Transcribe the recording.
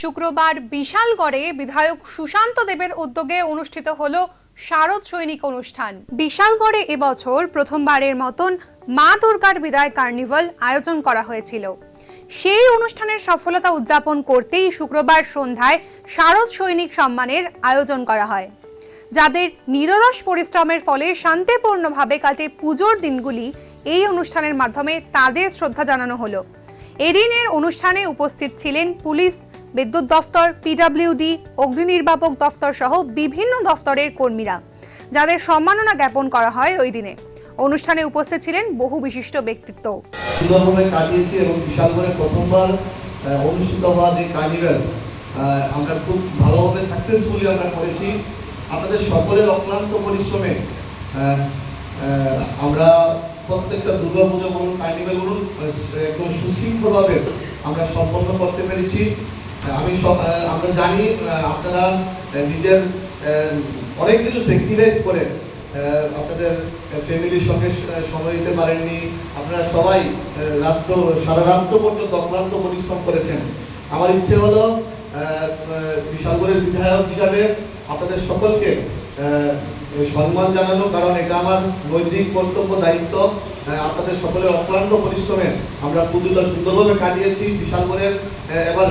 শুক্রবার বিশালগড়ে বিধায়ক সুশান্ত দেবের উদ্যোগে অনুষ্ঠিত হলো শারদ সৈনিক অনুষ্ঠান। বিশালগড়ে এবছর প্রথমবারের মতন মা দুর্গার বিদায় কার্নিভাল আয়োজন করা হয়েছিল। সেই অনুষ্ঠানের সফলতা উদযাপন করতেই শুক্রবার সন্ধ্যায় শারদ সৈনিক সম্মানের আয়োজন করা হয়। যাদের নিরলস পরিশ্রমের ফলে শান্তিপূর্ণভাবে কাটে পুজোর দিনগুলি, এই অনুষ্ঠানের মাধ্যমে তাদের শ্রদ্ধা জানানো হলো। এদিনের অনুষ্ঠানে উপস্থিত ছিলেন পুলিশ, বিদ্যুৎ দফতর, পিডব্লিউডি, অগ্নি নির্বাপক দফতর সহ বিভিন্ন দফতরের কর্মীরা, যাদের সম্মাননা জ্ঞাপন করা হয় ওই দিনে। অনুষ্ঠানে উপস্থিত ছিলেন বহু বিশিষ্ট ব্যক্তিত্ব। সুন্দরভাবে কাটিয়েছি এবং বিশালগড়ে প্রথমবার অনুষ্ঠিত হওয়া যে কার্নিভাল আমরা খুব ভালোভাবে সাকসেসফুলি আমরা করেছি। আপনাদের সকলের অক্লান্ত পরিশ্রমে আমরা প্রত্যেকটা দুর্গাপূজা বলুন, কার্নিভাল বলুন, একদম সুশৃঙ্খলভাবে আমরা সম্পন্ন করতে পেরেছি। আমরা জানি আপনারা নিজের অনেক কিছু স্যাক্রিফাইস করে আপনাদের ফ্যামিলির সঙ্গে সময় দিতে পারেননি। আপনারা সবাই সারা রাত্র পর্যন্ত অক্লান্ত পরিশ্রম করেছেন। আমার ইচ্ছে হলো বিশালগড়ের বিধায়ক হিসাবে আপনাদের সকলকে সম্মান জানানো, কারণ এটা আমার নৈতিক কর্তব্য, দায়িত্ব। আপনাদের সকলের অক্লান্ত পরিশ্রমে আমরা পুজোটা সুন্দরভাবে কাটিয়েছি। বিশালগড়ের এবার